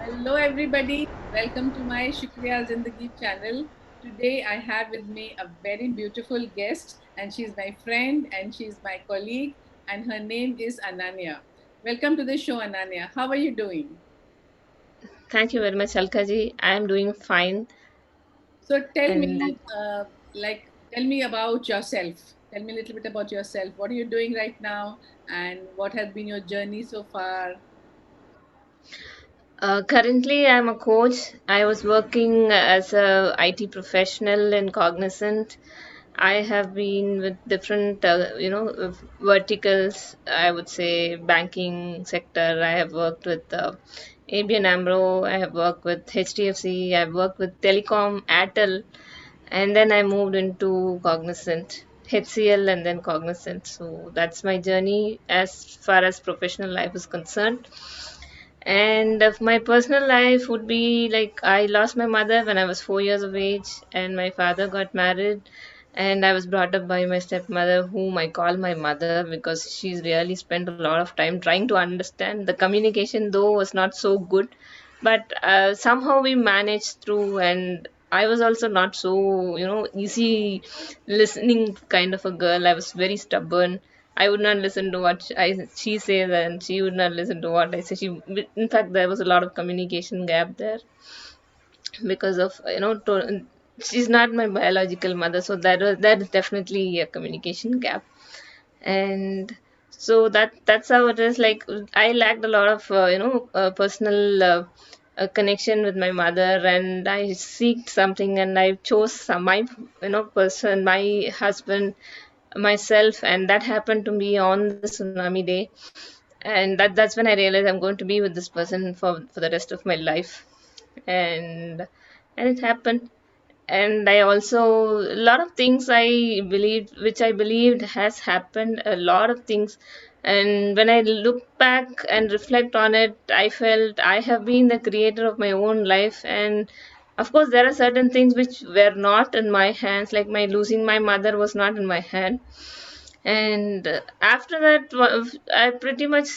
Hello, everybody. Welcome to my Shukriya Zindagi channel. Today, I have with me a very beautiful guest, and she's my friend and she's my colleague, and her name is Ananya. Welcome to the show, Ananya. How are you doing? Thank you very much, Alkaji. I am doing fine. So, tell And me, tell me about yourself. Tell me a little bit about yourself. What are you doing right now, and what has been your journey so far? Currently, I'm a coach. I was working as a IT professional in Cognizant. I have been with different, verticals. I would say banking sector. I have worked with ABN AMRO. I have worked with HDFC. I've worked with Telecom, Airtel, and then I moved into Cognizant, HCL, and then Cognizant. So that's my journey as far as professional life is concerned. And of my personal life would be like I lost my mother when I was 4 years of age, and my father got married, and I was brought up by my stepmother, whom I call my mother because she's really spent a lot of time trying to understand. The communication, though, was not so good, but somehow we managed through. And I was also not so, easy listening kind of a girl. I was very stubborn. I would not listen to what she says, and she would not listen to what I say. In fact, there was a lot of communication gap there because of she's not my biological mother, so that is definitely a communication gap. And so that's how it is. Like I lacked a lot of personal connection with my mother, and I seeked something, and I chose my person, my husband, myself, and that happened to me on the tsunami day. And that's when I realized I'm going to be with this person for the rest of my life. And and it happened. And I also, a lot of things I believed, which I believed has happened, a lot of things. And when I look back and reflect on it, I felt I have been the creator of my own life. And of course there are certain things which were not in my hands, like my losing my mother was not in my hand. And after that, I pretty much,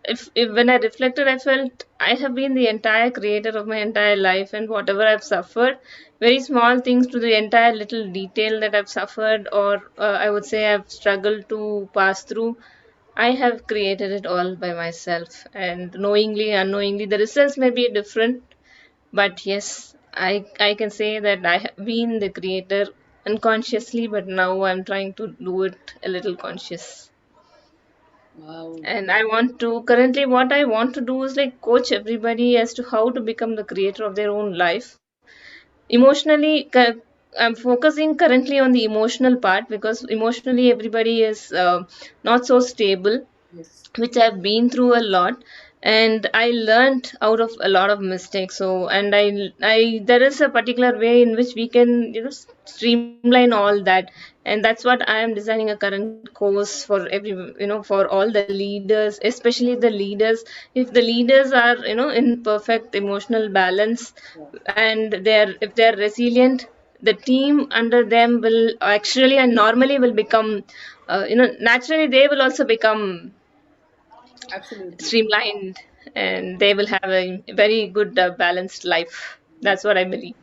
if when I reflected, I felt I have been the entire creator of my entire life. And whatever I've suffered, very small things to the entire little detail that I've suffered, or I would say I've struggled to pass through, I have created it all by myself. And knowingly, unknowingly, the results may be different, but yes, I can say that I have been the creator unconsciously, but now I'm trying to do it a little conscious. Wow. And I want to, currently what I want to do is like coach everybody as to how to become the creator of their own life. Emotionally, I'm focusing currently on the emotional part, because emotionally everybody is not so stable, Yes. which I've been through a lot. And I learned out of a lot of mistakes. So, and I there is a particular way in which we can, streamline all that. And that's what I am designing a current course for every, for all the leaders, especially the leaders. If the leaders are, in perfect emotional balance, Yeah. and if they're resilient, the team under them will actually and normally will become, naturally they will also become Absolutely. streamlined, and they will have a very good balanced life. Yes. That's what I believe.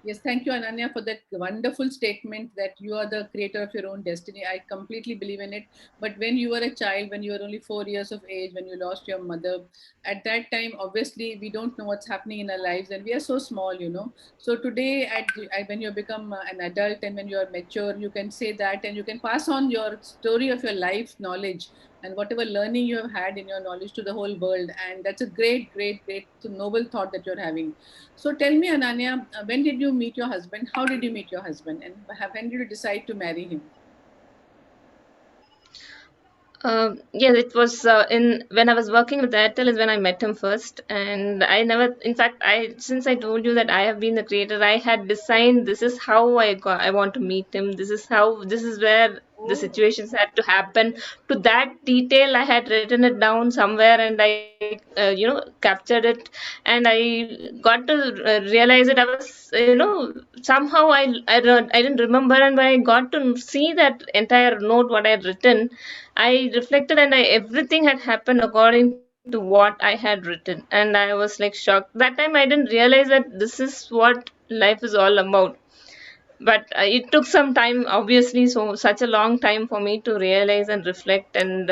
Yes, thank you, Ananya, for that wonderful statement that you are the creator of your own destiny. I completely believe in it. But when you were a child, when you were only 4 years of age, when you lost your mother, at that time, obviously, we don't know what's happening in our lives, and we are so small. So today, when you become an adult and when you are mature, you can say that and you can pass on your story of your life knowledge and whatever learning you have had in your knowledge to the whole world. And that's a great, great, great, noble thought that you're having. So tell me, Ananya, when did you meet your husband? How did you meet your husband? And when did you decide to marry him? Yes, it was in when I was working with Airtel is when I met him first. And I never, in fact, I since I told you that I have been the creator, I had designed this is how I want to meet him. This is where the Oh, situations had to happen. To that detail, I had written it down somewhere, and I, captured it. And I got to realize it. I was, somehow I didn't remember, and when I got to see that entire note, what I had written, I reflected, and everything had happened according to what I had written, and I was like shocked. That time I didn't realize that this is what life is all about. But it took some time, obviously, so such a long time for me to realize and reflect and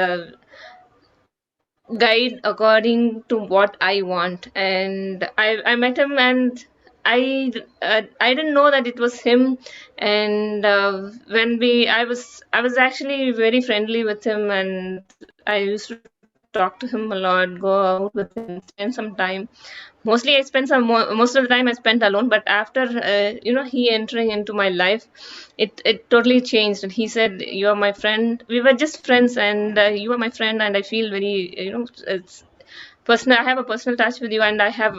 guide according to what I want. And I met him, and I didn't know that it was him. And when we I was actually very friendly with him, and I used to talk to him a lot, go out with him, spend some time. Mostly I spent most of the time I spent alone, but after he entering into my life, it totally changed. And he said, you are my friend. We were just friends, and you are my friend, and I feel very, it's personal. I have a personal touch with you, and I have,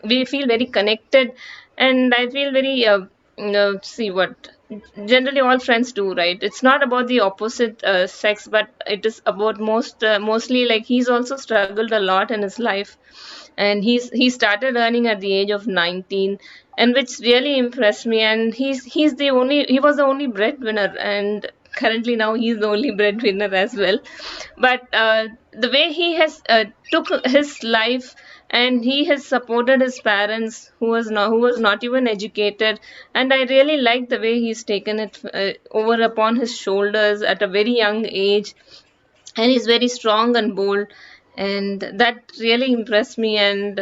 we feel very connected. And I feel very see what generally all friends do, right? It's not about the opposite sex, but it is about mostly, like, he's also struggled a lot in his life, and he started earning at the age of 19, and which really impressed me. And he was the only breadwinner, and currently now he's the only breadwinner as well. But the way he has took his life, and he has supported his parents, who was not even educated. And I really like the way he's taken it over upon his shoulders at a very young age, and he's very strong and bold, and that really impressed me. And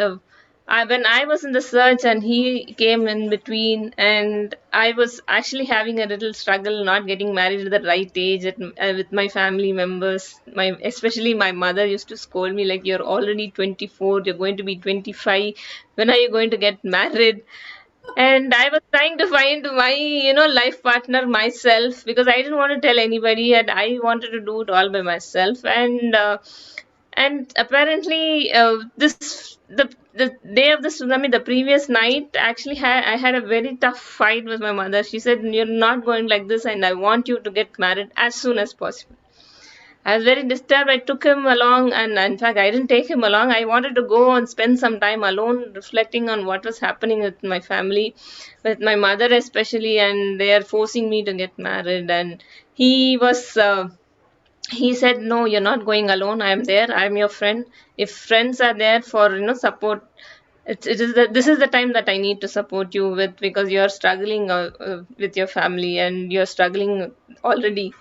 when I was in the search and he came in between, and I was actually having a little struggle not getting married at the right age with my family members. My Especially my mother used to scold me like, you're already 24, you're going to be 25, when are you going to get married? And I was trying to find my life partner myself, because I didn't want to tell anybody, and I wanted to do it all by myself. And apparently the day of the tsunami, the previous night, actually I had a very tough fight with my mother. She said, you're not going like this, and I want you to get married as soon as possible. I was very disturbed. I took him along, and in fact, I didn't take him along. I wanted to go and spend some time alone, reflecting on what was happening with my family, with my mother especially, and they are forcing me to get married. And he was, he said, "No, you're not going alone. I am there. I am your friend. If friends are there for support, this is the time that I need to support you with, because you're struggling with your family, and you're struggling already."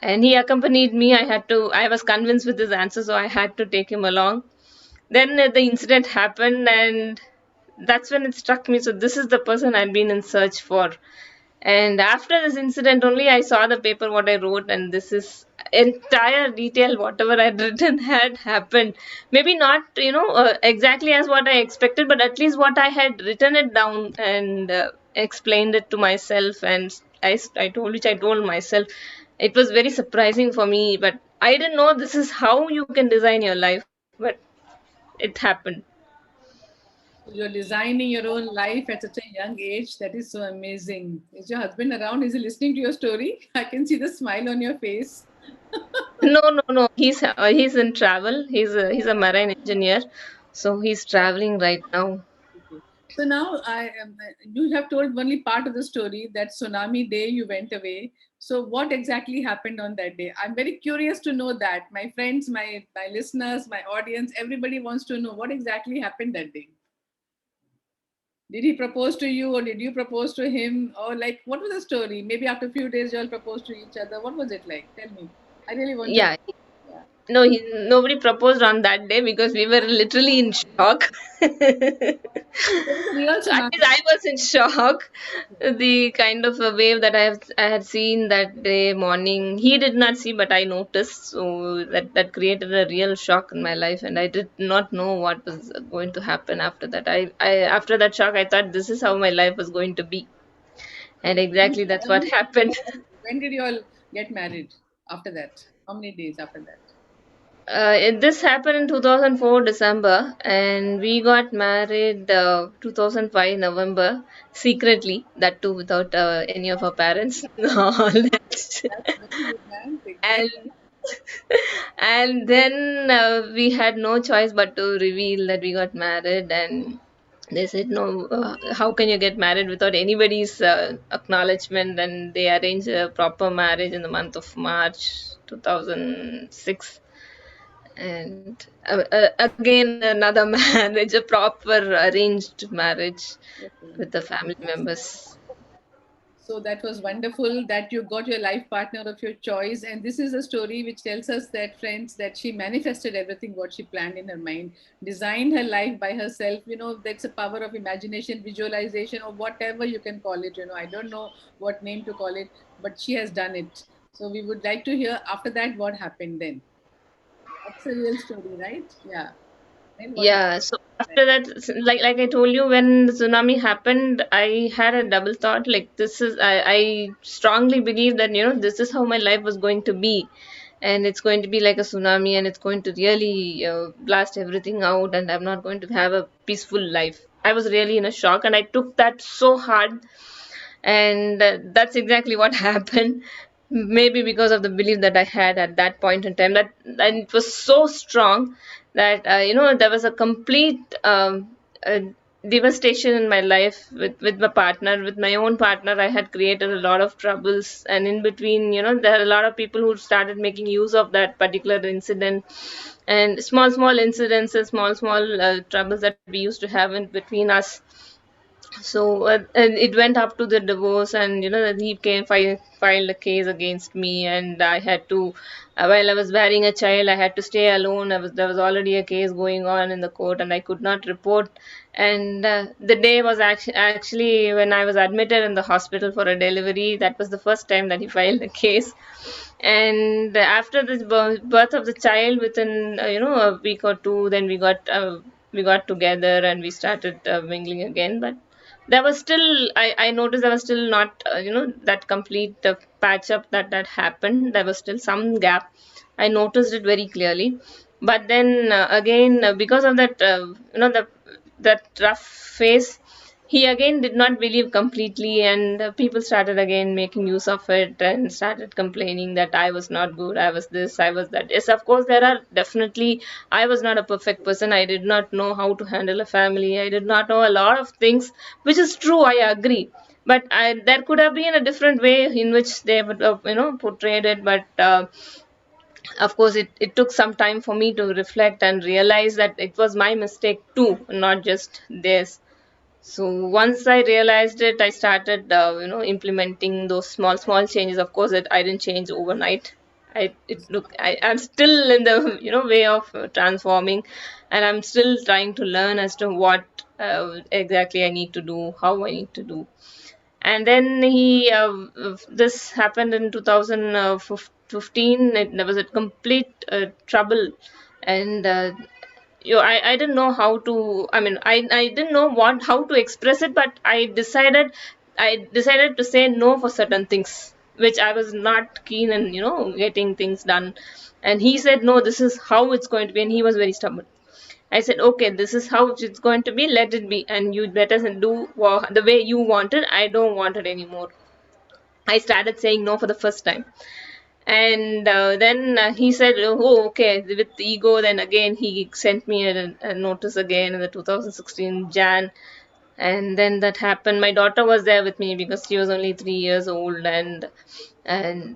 And he accompanied me. I was convinced with his answer, so I had to take him along. Then the incident happened, and that's when it struck me. So this is the person I'd been in search for. And after this incident, only I saw the paper what I wrote, and this is entire detail whatever I'd written had happened. Maybe not, exactly as what I expected, but at least what I had written it down, and explained it to myself. And I told myself, it was very surprising for me. But I didn't know this is how you can design your life, but it happened. You're designing your own life at such a young age. That is so amazing. Is your husband around? Is he listening to your story? I can see the smile on your face. No, no, no. He's in travel. He's a marine engineer, so he's traveling right now. Okay. So now you have told only part of the story, that tsunami day you went away. So what exactly happened on that day? I'm very curious to know that. My friends, my listeners, my audience, everybody wants to know what exactly happened that day. Did he propose to you, or did you propose to him, or like what was the story? Maybe after a few days you all proposed to each other. What was it like? Tell me. I really want to know. Yeah. Yeah. No, nobody proposed on that day because we were literally in shock. There was a real At least tsunami. I was in shock. The kind of a wave that I had seen that day morning, he did not see, but I noticed. So that created a real shock in my life, and I did not know what was going to happen after that. I after that shock, I thought this is how my life was going to be, and Okay. exactly that's what happened. When did you all get married after that? How many days after that? This happened in 2004 December, and we got married 2005 November, secretly. That too, without any of our parents. All that. That's very romantic. Then, and and then we had no choice but to reveal that we got married. And they said, no, how can you get married without anybody's acknowledgement? And they arranged a proper marriage in the month of March 2006. And again, another marriage, a proper arranged marriage Okay. with the family members. So that was wonderful that you got your life partner of your choice. And this is a story which tells us that, friends, that she manifested everything what she planned in her mind, designed her life by herself. That's a power of imagination, visualization, or whatever you can call it. I don't know what name to call it, but she has done it. So we would like to hear after that what happened then. That's a real story, right? Yeah. Then what happened? Yeah, so after that, like I told you, when the tsunami happened, I had a double thought. Like this is, I strongly believe that this is how my life was going to be, and it's going to be like a tsunami, and it's going to really blast everything out, and I'm not going to have a peaceful life. I was really in a shock, and I took that so hard, and that's exactly what happened. Maybe because of the belief that I had at that point in time, that and it was so strong that there was a complete uh, devastation in my life with my partner, with my own partner. I had created a lot of troubles, and in between, there are a lot of people who started making use of that particular incident, and small incidents and small troubles that we used to have in between us. So and it went up to the divorce, and he came filed a case against me, and I had to, while I was bearing a child, I had to stay alone. There was already a case going on in the court, and I could not report. And the day was actually when I was admitted in the hospital for a delivery. That was the first time that he filed a case. And after the birth of the child, within a week or two, then we got together, and we started mingling again. But there was still, I noticed there was still not that complete patch up that happened. There was still some gap. I noticed it very clearly. But then again, because of that, that rough phase, he again did not believe completely, and people started again making use of it and started complaining that I was not good, I was this, I was that. Yes, of course, there are definitely, I was not a perfect person. I did not know how to handle a family. I did not know a lot of things, which is true, I agree. But there could have been a different way in which they would have portrayed it. But of course, it took some time for me to reflect and realize that it was my mistake too, not just theirs. So once I realized it, I started, implementing those small changes. Of course, I didn't change overnight. I'm still in the, way of transforming, and I'm still trying to learn as to what exactly I need to do, how I need to do. And then this happened in 2015. There was a complete trouble, and I didn't know how to, I mean, I didn't know how to express it, but I decided to say no for certain things which I was not keen in, getting things done. And he said no, this is how it's going to be, and he was very stubborn. I said, okay, this is how it's going to be, let it be, and you better do the way you want it. I don't want it anymore. I started saying no for the first time. And then he said, oh, okay, with ego. Then again, he sent me a notice again in the 2016 Jan. And then that happened. My daughter was there with me because she was only 3 years old. And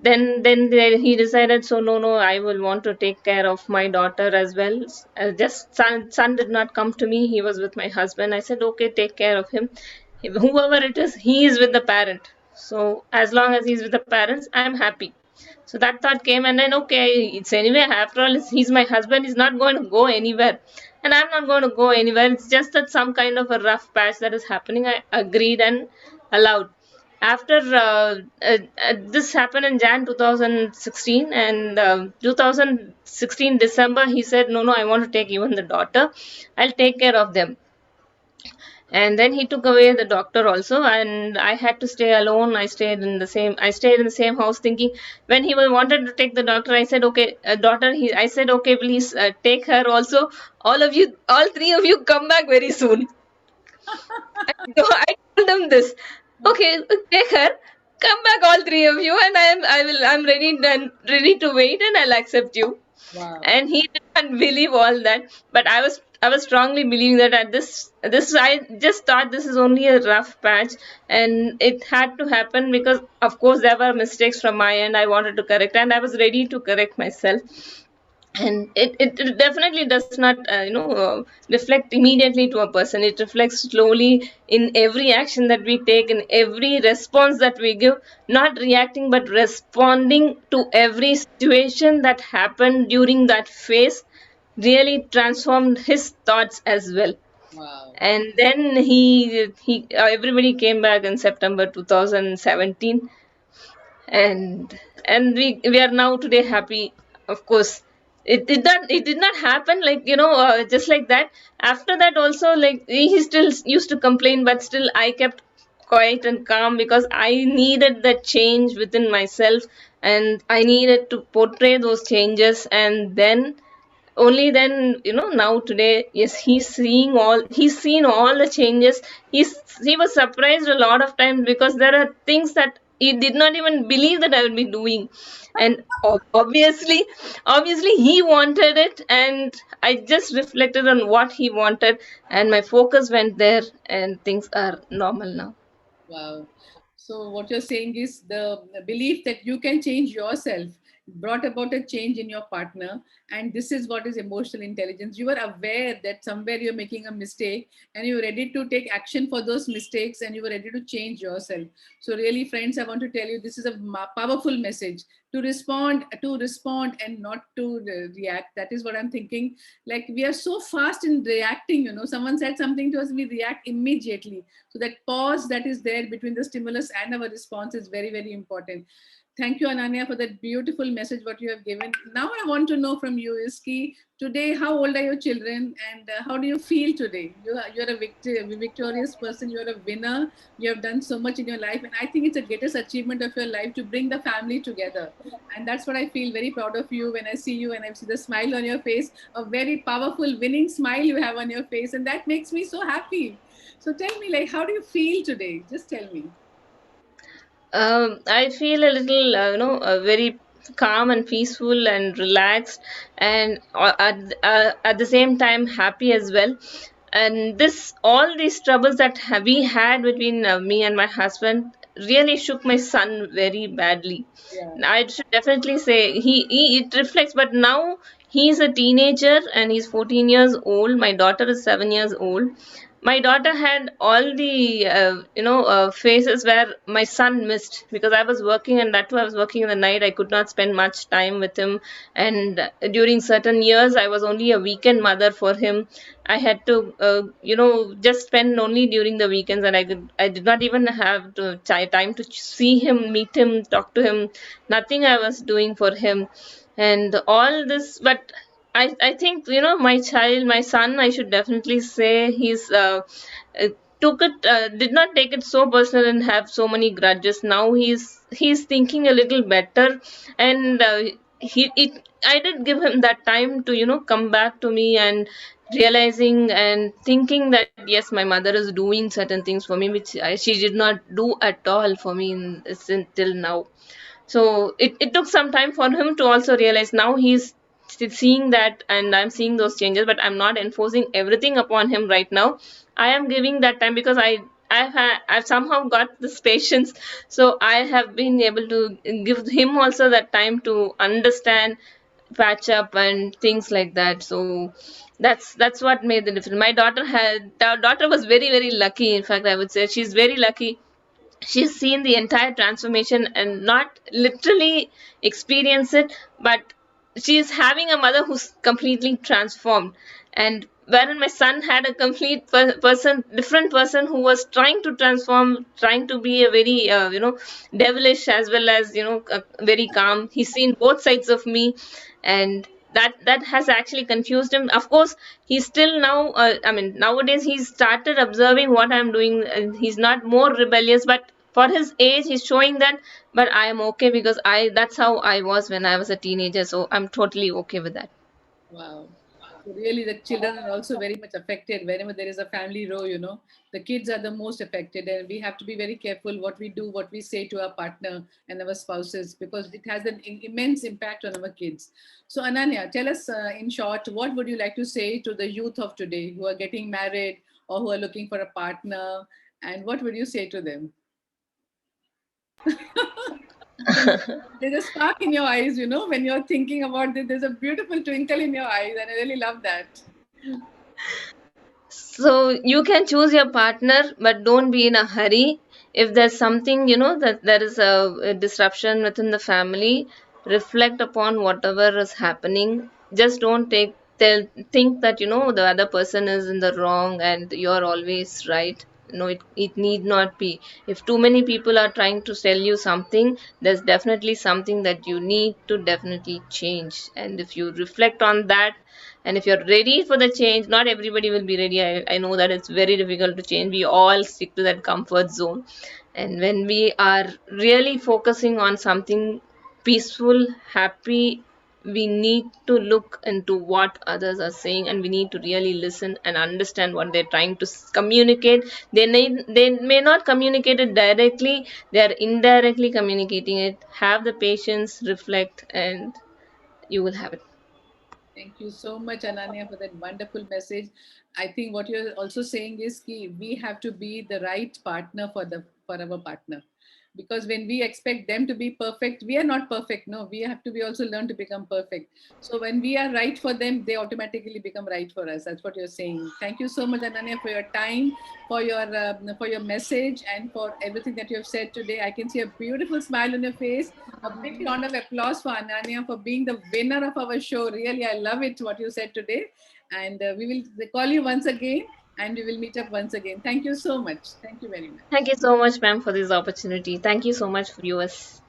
then he decided, so no, I will want to take care of my daughter as well. Just son did not come to me. He was with my husband. I said, okay, take care of him. Whoever it is, he is with the parent. So as long as he's with the parents, I'm happy. So that thought came, and then okay, it's anyway. After all, he's my husband. He's not going to go anywhere, and I'm not going to go anywhere. It's just that some kind of a rough patch that is happening. I agreed and allowed. After this happened in Jan 2016, and 2016 December, he said, no, I want to take even the daughter. I'll take care of them. And then he took away the doctor also, and I had to stay alone. I stayed in the same house, thinking, when he wanted to take the doctor, I said, okay, daughter, I said, okay, please take her also. All three of you, come back very soon. So I told him this. Okay, take her. Come back, all three of you, and I'm ready to wait, and I'll accept you. Wow. And he did not believe all that, but I was strongly believing that at this I just thought this is only a rough patch, and it had to happen because of course there were mistakes from my end. I wanted to correct, and I was ready to correct myself. and it definitely does not reflect immediately to a person. It reflects slowly in every action that we take, in every response that we give, not reacting but responding to every situation that happened during that phase, really transformed his thoughts as well. Wow. And then he everybody came back in September 2017, and we are now today happy. Of course, it did not happen like, just like that. After that also, like, he still used to complain, but still I kept quiet and calm, because I needed that change within myself, and I needed to portray those changes. And then, only then, now today, yes, he's seen all the changes. He was surprised a lot of times, because there are things that he did not even believe that I would be doing. And obviously he wanted it, and I just reflected on what he wanted, and my focus went there, and things are normal now. Wow. So what you're saying is the belief that you can change yourself brought about a change in your partner, and this is what is emotional intelligence. You are aware that somewhere you're making a mistake, and you're ready to take action for those mistakes, and you were ready to change yourself. So really, friends, I want to tell you this is a powerful message to respond and not to react. That is what I'm thinking. Like, we are so fast in reacting, someone said something to us, we react immediately. So that pause that is there between the stimulus and our response is very, very important. Thank you, Ananya, for that beautiful message what you have given. Now I want to know from you is ki, today, how old are your children, and how do you feel today? You're a victorious person. You're a winner. You have done so much in your life, and I think it's a greatest achievement of your life to bring the family together. And that's what I feel very proud of you when I see you and I see the smile on your face, a very powerful, winning smile you have on your face, and that makes me so happy. So tell me, like, how do you feel today? Just tell me. I feel a little, very calm and peaceful and relaxed, and at the same time happy as well. And all these troubles that we had between me and my husband really shook my son very badly. Yeah, I should definitely say he it reflects, but now he's a teenager and he's 14 years old. My daughter is 7 years old. My daughter had all the phases where my son missed, because I was working, and that too I was working in the night. I could not spend much time with him, and during certain years I was only a weekend mother for him. I had to just spend only during the weekends, and I did not even have time to see him, meet him, talk to him. Nothing I was doing for him, and all this. But I think, my son, I should definitely say, uh, did not take it so personal and have so many grudges. Now he's thinking a little better, and I did give him that time to come back to me, and realizing and thinking that yes, my mother is doing certain things for me which she did not do at all for me till now. So it took some time for him to also realize. Now he's seeing that, and I'm seeing those changes, but I'm not enforcing everything upon him right now. I am giving that time, because I've somehow got this patience. So I have been able to give him also that time to understand, patch up, and things like that. So that's what made the difference. Our daughter was very, very lucky. In fact, I would say she's very lucky. She's seen the entire transformation and not literally experience it, but she's having a mother who's completely transformed. And wherein my son had a complete different person, who was trying to transform, trying to be a very devilish, as well as very calm. He's seen both sides of me, and that has actually confused him. Of course, he's still now, nowadays he's started observing what I'm doing, and he's not more rebellious, but for his age he's showing that. But I am okay, because I that's how I was when I was a teenager, so I'm totally okay with that. wow. So really, the children are also very much affected whenever there is a family row. The kids are the most affected, and we have to be very careful what we do, what we say to our partner and our spouses, because it has an immense impact on our kids. So, Ananya, tell us in short, what would you like to say to the youth of today who are getting married or who are looking for a partner, and what would you say to them? There's a spark in your eyes, when you're thinking about this. There's a beautiful twinkle in your eyes, and I really love that. So you can choose your partner, but don't be in a hurry. If there's something, that there is a disruption within the family, reflect upon whatever is happening. Just don't think that, the other person is in the wrong and you're always right. No, it need not be. If too many people are trying to sell you something, there's definitely something that you need to definitely change. And if you reflect on that, and if you're ready for the change, not everybody will be ready. I know that it's very difficult to change. We all stick to that comfort zone. And when we are really focusing on something peaceful, happy, we need to look into what others are saying, and we need to really listen and understand what they're trying to communicate. They may not communicate it directly, they're indirectly communicating it. Have the patience, reflect, and you will have it. Thank you so much, Ananya, for that wonderful message. I think what you're also saying is that we have to be the right partner for our partner, because when we expect them to be perfect, we are not perfect. No, we have to be also learn to become perfect. So when we are right for them, they automatically become right for us. That's what you're saying. Thank you so much, Ananya, for your time, for your message, and for everything that you have said today. I can see a beautiful smile on your face. A big round of applause for Ananya for being the winner of our show. Really, I love it what you said today. And we will call you once again, and we will meet up once again. Thank you so much. Thank you very Thank much. you so much, ma'am, for this opportunity. Thank you so much, viewers.